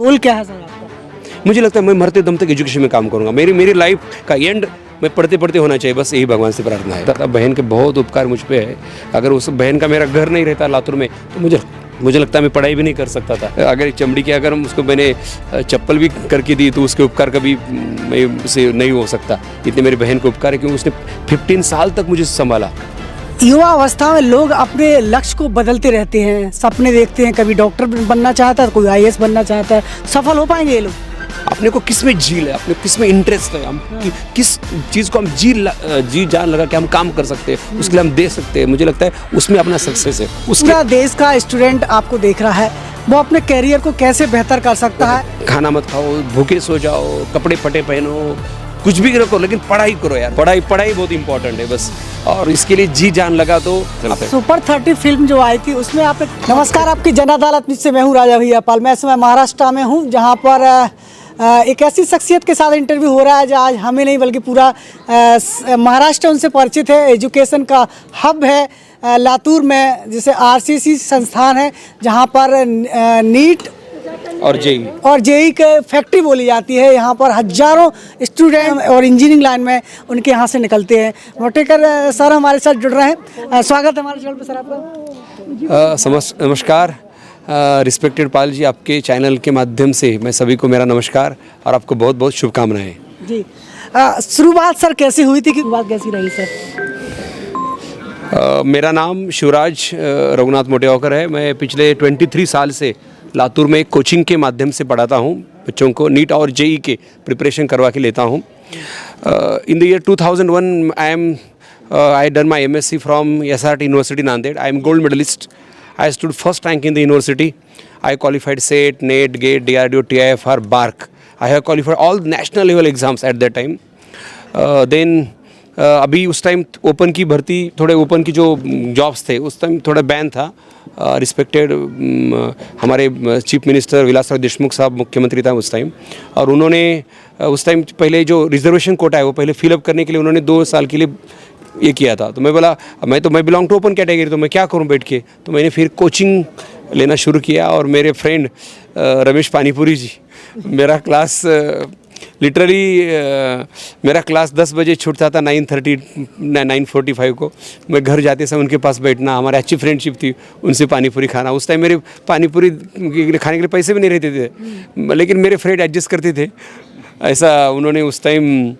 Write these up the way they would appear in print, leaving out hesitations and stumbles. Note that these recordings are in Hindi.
गोल क्या है सर आपका? मुझे लगता है मैं मरते दम तक एजुकेशन में काम करूंगा। मेरी लाइफ का एंड मैं पढ़ते पढ़ते होना चाहिए, बस यही भगवान से प्रार्थना है। तथा बहन के बहुत उपकार मुझ पे है। अगर उस बहन का मेरा घर नहीं रहता लातूर में तो मुझे लगता है मैं पढ़ाई भी नहीं कर सकता था। अगर चमड़ी के अगर उसको मैंने चप्पल भी करके दी तो उसके उपकार कभी मैं से नहीं हो सकता। इतने मेरी बहन के उपकार है क्योंकि उसने 15 साल तक मुझे संभाला। युवा अवस्था में लोग अपने लक्ष्य को बदलते रहते हैं, सपने देखते हैं। कभी डॉक्टर बनना चाहता है, कोई आईएएस बनना चाहता है। सफल हो पाएंगे ये लोग? अपने को किस में झील है, अपने किस में इंटरेस्ट है, हम किस चीज़ को हम जी जान लगा के हम काम कर सकते हैं, उसके लिए हम दे सकते हैं। मुझे लगता है उसमें अपना सक्सेस है। पूरा देश का स्टूडेंट आपको देख रहा है, वो अपने कैरियर को कैसे बेहतर कर सकता है? खाना मत खाओ, भूखे सो जाओ, कपड़े फटे पहनो, कुछ भी रखो, लेकिन पढ़ाई करो यार। पढ़ाई बहुत इंपॉर्टेंट है बस, और इसके लिए जी जान लगा तो। सुपर 30 फिल्म जो आई थी उसमें आप नमस्कार, आपकी जन अदालत से मैं हूँ राजा भैया पाल। मैं इस समय महाराष्ट्र में हूँ, जहाँ पर एक ऐसी शख्सियत के साथ इंटरव्यू हो रहा है जो आज हमें नहीं बल्कि पूरा महाराष्ट्र उनसे परिचित है। एजुकेशन का हब है लातूर में, जैसे आरसीसी संस्थान है, जहाँ पर नीट और जेई के फैक्ट्री बोली जाती है। यहाँ पर हजारों स्टूडेंट और इंजीनियरिंग लाइन में उनके यहाँ से निकलते हैं। मोटेकर सर हमारे साथ जुड़ रहे हैं। स्वागत है हमारे चैनल पर सर आपका। नमस्कार रिस्पेक्टेड पाल जी, आपके चैनल के माध्यम से मैं सभी को मेरा नमस्कार और आपको बहुत बहुत शुभकामनाएं जी। शुरुआत सर कैसी हुई थी, कि बात कैसी रही सर? मेरा नाम शिवराज रघुनाथ मोटेवाकर है। मैं पिछले 23 साल से लातूर में एक कोचिंग के माध्यम से पढ़ाता हूँ बच्चों को। नीट और जेई के प्रिपरेशन करवा के लेता हूँ। In the year 2001 I done my MSc from SRT University Nanded. I am gold medalist. I stood first rank in the university. I qualified SET, NET, GATE, DRDO, TIFR, BARC. I have qualified all national level exams at that time. Then अभी उस टाइम ओपन की भर्ती, थोड़े ओपन की जो जॉब्स थे उस टाइम थोड़ा बैन था। रिस्पेक्टेड हमारे चीफ मिनिस्टर विलासराव देशमुख साहब मुख्यमंत्री था उस टाइम, और उन्होंने उस टाइम पहले जो रिजर्वेशन कोटा है वो पहले फिलअप करने के लिए उन्होंने 2 साल के लिए ये किया था। तो मैं बोला मैं बिलोंग टू ओपन कैटेगरी, तो मैं क्या करूं बैठ के। तो मैंने फिर कोचिंग लेना शुरू किया, और मेरे फ्रेंड रमेश पानीपुरी जी, मेरा क्लास लिटरली मेरा क्लास 10 बजे छूटता था, 9:45 को मैं घर जाते समय उनके पास बैठना, हमारी अच्छी फ्रेंडशिप थी, उनसे पानीपुरी खाना। उस टाइम मेरे पानीपुरी खाने के लिए पैसे भी नहीं रहते थे, लेकिन मेरे फ्रेंड एडजस्ट करते थे। ऐसा उन्होंने उस टाइम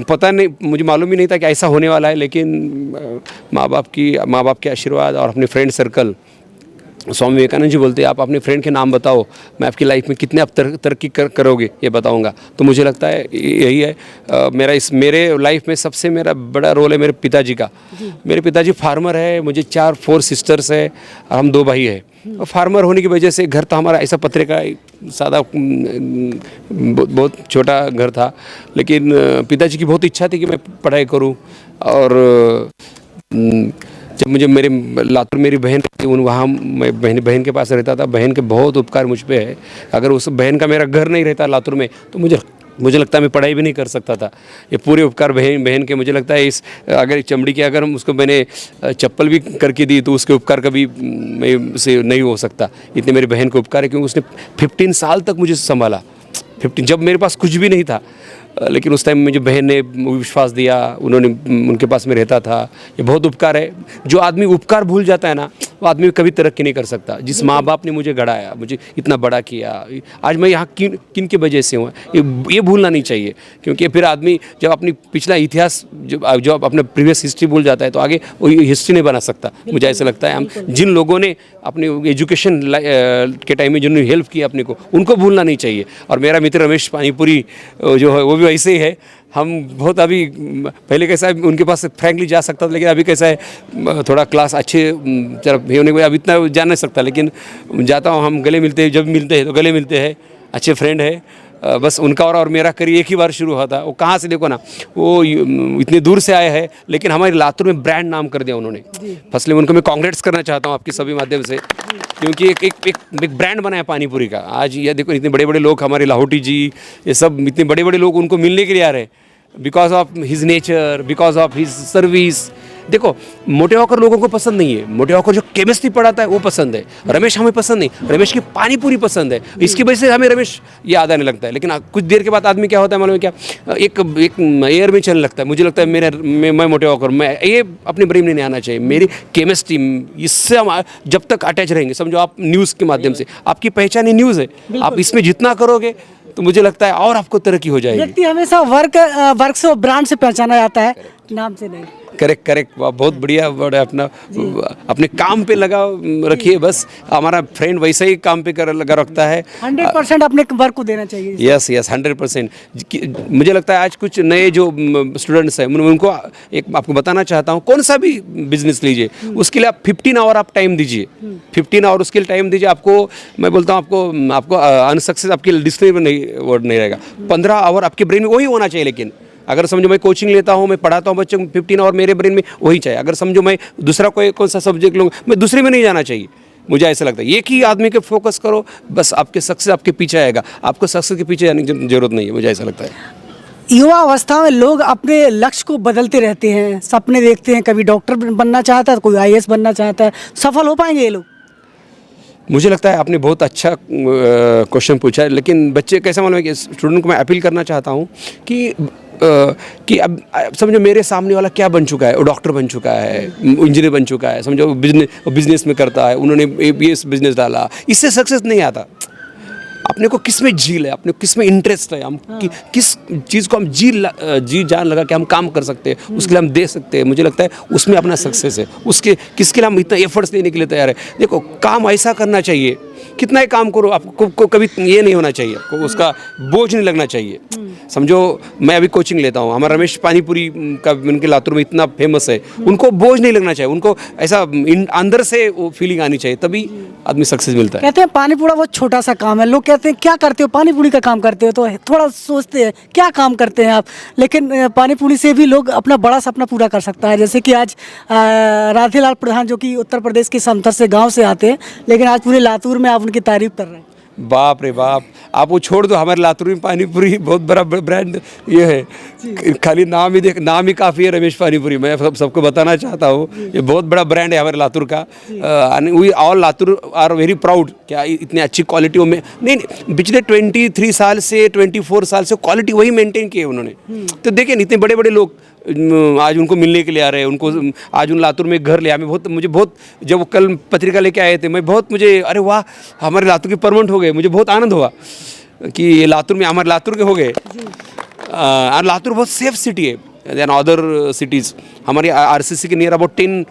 पता नहीं, मुझे मालूम ही नहीं था कि ऐसा होने वाला है, लेकिन माँ बाप के आशीर्वाद और अपने फ्रेंड सर्कल। स्वामी विवेकानंद जी बोलते हैं आप अपने फ्रेंड के नाम बताओ, मैं आपकी लाइफ में कितने आप तरक्की करोगे ये बताऊंगा। तो मुझे लगता है यही है मेरे लाइफ में सबसे मेरा बड़ा रोल है मेरे पिताजी का। मेरे पिताजी फार्मर है, मुझे 4 सिस्टर्स है और हम 2 भाई है। और फार्मर होने की वजह से घर था हमारा ऐसा पत्रे का सादा बहुत छोटा घर था, लेकिन पिताजी की बहुत इच्छा थी कि मैं पढ़ाई करूं। और जब मुझे मेरे लातूर मेरी बहन थी, वहाँ मैं बहन के पास रहता था। बहन के बहुत उपकार मुझ पे है। अगर उस बहन का मेरा घर नहीं रहता लातूर में तो मुझे लगता है मैं पढ़ाई भी नहीं कर सकता था। ये पूरे उपकार बहन के मुझे लगता है अगर चमड़ी के अगर उसको मैंने चप्पल भी करके दी तो उसके उपकार कभी मैं से नहीं हो सकता। इतने मेरी बहन के उपकार है क्योंकि उसने 15 साल तक मुझे संभाला। 15 जब मेरे पास कुछ भी नहीं था, लेकिन उस टाइम मुझे बहन ने विश्वास दिया, उनके पास में रहता था। ये बहुत उपकार है। जो आदमी उपकार भूल जाता है ना, वो आदमी कभी तरक्की नहीं कर सकता। जिस माँ बाप ने मुझे गढ़ाया, मुझे इतना बड़ा किया, आज मैं यहाँ किन की वजह से हूँ, ये भूलना नहीं चाहिए। क्योंकि फिर आदमी जब अपनी पिछला इतिहास जो अपना प्रीवियस हिस्ट्री भूल जाता है तो आगे वो हिस्ट्री नहीं बना सकता। मुझे ऐसा लगता है हम जिन लोगों ने अपने एजुकेशन के टाइम में जिन्होंने हेल्प किया अपने को, उनको भूलना नहीं चाहिए। और मेरा मित्र रमेश पानीपुरी जो है वो भी वैसे ही है। हम बहुत अभी पहले कैसा है उनके पास फ्रैंकली जा सकता था, लेकिन अभी कैसा है थोड़ा क्लास अच्छे तरफ होने को अभी इतना जा नहीं सकता, लेकिन जाता हूँ। हम गले मिलते हैं, जब मिलते हैं तो गले मिलते हैं। अच्छे फ्रेंड है। बस उनका और मेरा करियर एक ही बार शुरू हुआ था। वो कहाँ से देखो ना, वो इतने दूर से आए हैं, लेकिन हमारे लातूर में ब्रांड नाम कर दिया उन्होंने। फसले उनको मैं कांग्रेट्स करना चाहता हूँ आपके सभी माध्यम से, क्योंकि एक ब्रांड बनाया पानीपुरी का। आज ये देखो इतने बड़े बड़े लोग, हमारे लाहौटी जी, ये सब इतने बड़े बड़े लोग उनको मिलने के लिए आ रहे हैं, because of his nature, because of his service. देखो मोटे होकर लोगों को पसंद नहीं है, मोटे होकर जो केमिस्ट्री पढ़ाता है वो पसंद है, रमेश हमें पसंद नहीं, रमेश की पानी पूरी पसंद है, इसकी वजह से हमें रमेश याद आने लगता है। लेकिन कुछ देर के बाद आदमी क्या होता है मालूम है क्या, एक एयर में चलने लगता है। मुझे लगता है मैं मोटे होकर मैं ये अपने ब्रेन में नहीं आना चाहिए, मेरी केमिस्ट्री इससे हम जब तक अटैच रहेंगे, समझो आप न्यूज़ के माध्यम से, आपकी पहचान ही न्यूज़ है, आप इसमें जितना करोगे तो मुझे लगता है और आपको तरक्की हो जाएगी। व्यक्ति हमेशा वर्क से और ब्रांड से पहचाना जाता है, नाम से नहीं। करेक्ट, बहुत बढ़िया वर्ड है अपना, अपने काम पे लगा रखिए बस। हमारा फ्रेंड वैसे ही काम पे लगा रखता है, 100% अपने वर्क को देना चाहिए। यस 100%। मुझे लगता है आज कुछ नए जो स्टूडेंट्स हैं उनको एक आपको बताना चाहता हूँ, कौन सा भी बिजनेस लीजिए उसके लिए आप 15 आवर आप टाइम दीजिए, 15 आवर उसके लिए टाइम दीजिए। आपको मैं बोलता हूँ आपको अनसक्सेस आपकी डिक्शनरी में नहीं वर्ड नहीं रहेगा। 15 आवर आपके ब्रेन में वही होना चाहिए। लेकिन अगर समझो मैं कोचिंग लेता हूँ, मैं पढ़ाता हूँ बच्चों को, 15 आवर मेरे ब्रेन में वही चाहिए। अगर समझो मैं दूसरा कोई कौन सा सब्जेक्ट लूँगा, मैं दूसरे में नहीं जाना चाहिए। मुझे ऐसा लगता है एक ही आदमी के फोकस करो, बस आपके सक्सेस आपके पीछे आएगा, आपको सक्सेस के पीछे जाने की जरूरत नहीं है, मुझे ऐसा लगता है। युवा अवस्था में लोग अपने लक्ष्य को बदलते रहते हैं, सपने देखते हैं, कभी डॉक्टर बनना चाहता है, कोई IAS बनना चाहता है। सफल हो पाएंगे ये लोग? मुझे लगता है आपने बहुत अच्छा क्वेश्चन पूछा है। लेकिन बच्चे कैसा मालूम है कि स्टूडेंट को मैं अपील करना चाहता हूँ कि अब समझो मेरे सामने वाला क्या बन चुका है, वो डॉक्टर बन चुका है, इंजीनियर बन चुका है, समझो बिजनेस में करता है, उन्होंने ये बिजनेस डाला, इससे सक्सेस नहीं आता। अपने को किस में झील है, अपने को किस में इंटरेस्ट है, हम किस चीज़ को हम जी जान लगा कि हम काम कर सकते हैं, उसके लिए हम दे सकते हैं, मुझे लगता है उसमें अपना सक्सेस है। उसके किसके लिए हम इतना एफर्ट्स देने के लिए तैयार है। देखो काम ऐसा करना चाहिए, कितना ही काम करो आपको कभी ये नहीं होना चाहिए, आपको उसका बोझ नहीं लगना चाहिए। समझो मैं अभी कोचिंग लेता हूँ, हमारा रमेश पानीपुरी का उनके लातूर में इतना फेमस है, उनको बोझ नहीं लगना चाहिए, उनको ऐसा अंदर से वो फीलिंग आनी चाहिए, तभी आदमी सक्सेस मिलता है। कहते हैं पानी पूड़ा बहुत छोटा सा काम है, लोग कहते हैं क्या करते हो, पानी पूरी का काम करते हो, तो थोड़ा सोचते हैं क्या काम करते हैं आप। लेकिन पानी पूरी से भी लोग अपना बड़ा सपना पूरा कर सकता है। जैसे कि आज राधेलाल प्रधान जो कि उत्तर प्रदेश के समतर से गाँव से आते हैं, लेकिन आज पूरे लातूर में आप उनकी तारीफ कर रहे हैं। बाप रे बाप, आप वो छोड़ दो, हमारे लातूर में पानीपुरी बहुत बड़ा ब्रांड ये है, खाली नाम ही काफ़ी है रमेश पानीपुरी। मैं सबको बताना चाहता हूँ ये बहुत बड़ा ब्रांड है हमारे लातूर का। We all Latur are very proud क्या इतनी अच्छी क्वालिटी में नहीं पिछले 23 साल से 24 साल से क्वालिटी वही मेंटेन की है उन्होंने। तो देखिए इतने बड़े बड़े लोग आज उनको मिलने के लिए आ रहे हैं, उनको आज उन लातूर में घर ले आए। मुझे बहुत जब वो कल पत्रिका लेके आए थे, मुझे अरे वाह हमारे लातूर के परमानेंट हो गए, मुझे बहुत आनंद हुआ कि ये लातूर में हमारे लातूर के हो गए। और लातूर बहुत सेफ सिटी है देन अदर सिटीज़। हमारी RCC के नियर अबाउट 10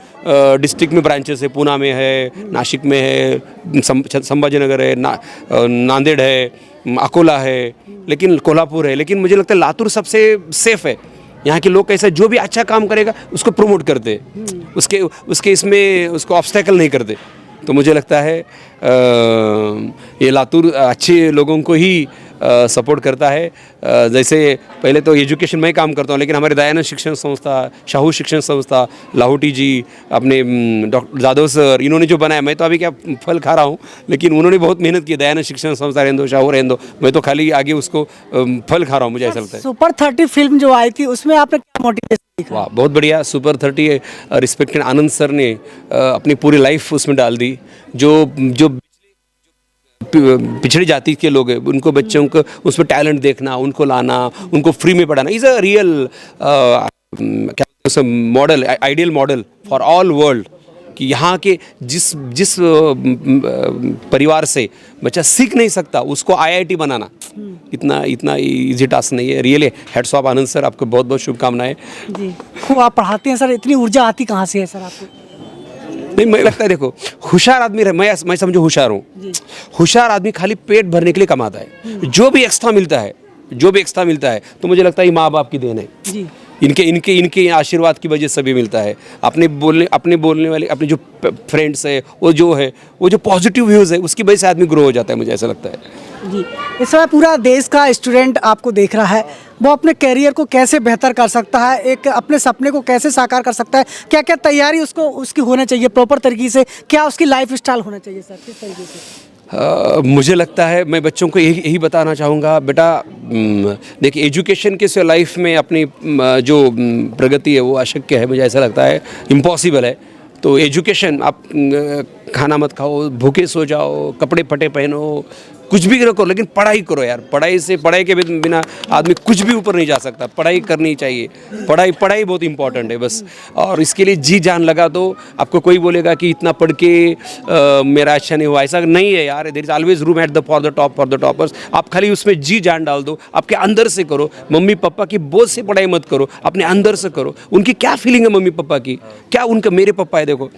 डिस्ट्रिक्ट में ब्रांचेस है, पूना में है, नासिक में है, संभाजीनगर है, नांदेड़ है, अकोला है, लेकिन कोल्हापुर है। लेकिन मुझे लगता है लातूर सबसे सेफ है। यहाँ के लोग कैसे जो भी अच्छा काम करेगा उसको प्रमोट करते, उसके इसमें उसको ऑब्स्टेकल नहीं करते। तो मुझे लगता है ये लातूर अच्छे लोगों को ही सपोर्ट करता है। जैसे पहले तो एजुकेशन में ही काम करता हूँ, लेकिन हमारे दयानंद शिक्षण संस्था, शाहू शिक्षण संस्था, लाहौटी जी, अपने डॉक्टर जादव सर, इन्होंने जो बनाया, मैं तो अभी क्या फल खा रहा हूँ, लेकिन उन्होंने बहुत मेहनत की। दयानंद शिक्षण संस्था रहने दो, शाहू रहने दो, मैं तो खाली आगे उसको फल खा रहा हूँ, मुझे ऐसा लगता है। सुपर 30 फिल्म जो आई थी उसमें आपने क्या मोटिवेशन दिखा? वाह बहुत बढ़िया। सुपर 30 रिस्पेक्टेड आनंद सर ने अपनी पूरी लाइफ उसमें डाल दी। जो पिछड़ी जाति के लोग हैं उनको बच्चों को उसमें टैलेंट देखना, उनको लाना, उनको फ्री में पढ़ाना इज़ अ रियल क्या model, ideal model for all world. कि यहाँ के जिस परिवार से बच्चा सीख नहीं सकता उसको IIT बनाना इतना इजी टास्क नहीं है। Really heads of Anand sir, आपको बहुत बहुत शुभकामनाएं जी। खूब आप पढ़ाते हैं सर, इतनी ऊर्जा आती कहाँ से है सर आपको? नहीं मुझे लगता है देखो होशियार आदमी मैं समझो होशियार हूँ। होशियार आदमी खाली पेट भरने के लिए कमाता है। जो भी एक्स्ट्रा मिलता है तो मुझे लगता है ये माँ बाप की देन है जी। इनके आशीर्वाद की वजह से भी मिलता है। अपने बोलने वाले अपने जो फ्रेंड्स है वो जो पॉजिटिव व्यूज़ है उसकी वजह से आदमी ग्रो हो जाता है, मुझे ऐसा लगता है जी। इस समय पूरा देश का स्टूडेंट आपको देख रहा है, वो अपने कैरियर को कैसे बेहतर कर सकता है, एक अपने सपने को कैसे साकार कर सकता है, क्या क्या तैयारी उसकी होना चाहिए प्रॉपर तरीके से, क्या उसकी लाइफ स्टाइल होना चाहिए सर, किस तरीके से? मुझे लगता है मैं बच्चों को यही बताना चाहूँगा, बेटा देखिए एजुकेशन के से लाइफ में अपनी जो प्रगति है वो अशक्य है, मुझे ऐसा लगता है, इम्पॉसिबल है। तो एजुकेशन, आप खाना मत खाओ, भूखे सो जाओ, कपड़े फटे पहनो, कुछ भी करो, लेकिन पढ़ाई करो यार। पढ़ाई के बिना आदमी कुछ भी ऊपर नहीं जा सकता। पढ़ाई करनी चाहिए, पढ़ाई बहुत इंपॉर्टेंट है बस। और इसके लिए जी जान लगा दो। आपको कोई बोलेगा कि इतना पढ़ के मेरा अच्छा नहीं हुआ, ऐसा नहीं है यार। There is always room at for the toppers. आप खाली उसमें जी जान डाल दो, आपके अंदर से करो। मम्मी पापा की बोझ से पढ़ाई मत करो, अपने अंदर से करो। उनकी क्या फीलिंग है मम्मी पापा की, क्या उनका, मेरे पापा है देखो,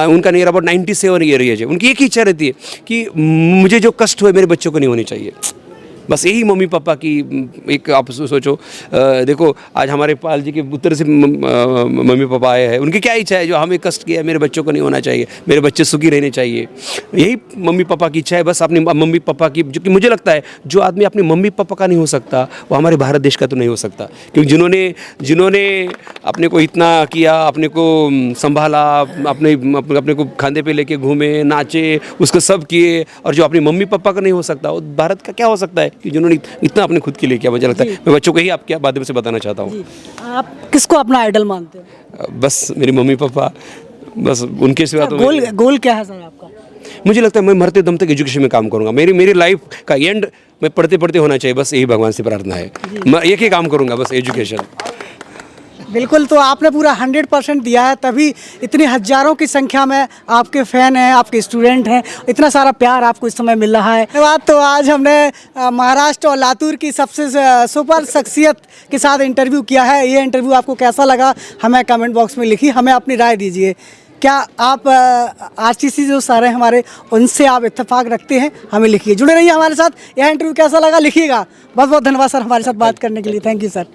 उनका नियर अबाउट 97 ईयर एज है। उनकी एक ही इच्छा रहती है कि मुझे जो कष्ट हुए मेरे बच्चों को नहीं होनी चाहिए। बस यही मम्मी पापा की एक, आप सोचो, देखो आज हमारे पाल जी के उत्तर से मम्मी पापा आए हैं, उनकी क्या इच्छा है, जो हमें कष्ट किया है मेरे बच्चों को नहीं होना चाहिए, मेरे बच्चे सुखी रहने चाहिए। यही मम्मी पापा की इच्छा है बस, अपनी मम्मी पापा की। जो कि मुझे लगता है जो आदमी अपने मम्मी पापा का नहीं हो सकता वो हमारे भारत देश का तो नहीं हो सकता। क्योंकि जिन्होंने अपने को इतना किया, अपने को संभाला, अपने को खांदे पे लेके घूमे, नाचे, उसको सब किए, और जो अपनी मम्मी पापा का नहीं हो सकता वो भारत का क्या हो सकता है, कि जिन्होंने इतना अपने खुद के लिए किया। मुझे लगता है मैं बच्चों को ही आपके माध्यम से बताना चाहता हूँ। आप किसको अपना आइडल मानते हो? बस मेरी मम्मी पापा, बस उनके सिवा तो गोल क्या है सर आपका? मुझे लगता है मैं मरते दम तक एजुकेशन में काम करूँगा। मेरी लाइफ का एंड मैं पढ़ते पढ़ते होना चाहिए, बस यही भगवान से प्रार्थना है। मैं एक ही काम करूँगा, बस एजुकेशन। बिल्कुल, तो आपने पूरा 100% दिया है, तभी इतनी हजारों की संख्या में आपके फ़ैन हैं, आपके स्टूडेंट हैं, इतना सारा प्यार आपको इस समय मिल रहा है। धन्यवाद। तो आज हमने महाराष्ट्र और लातूर की सबसे सुपर शख्सियत के साथ इंटरव्यू किया है। ये इंटरव्यू आपको कैसा लगा हमें कमेंट बॉक्स में लिखिए, हमें अपनी राय दीजिए। क्या आप आरसीसी जो सर हैं हमारे, उनसे आप इत्तेफाक रखते हैं? हमें लिखिए। जुड़े रहिए हमारे साथ। यह इंटरव्यू कैसा लगा लिखिएगा। बहुत बहुत धन्यवाद सर हमारे साथ बात करने के लिए। Thank you sir.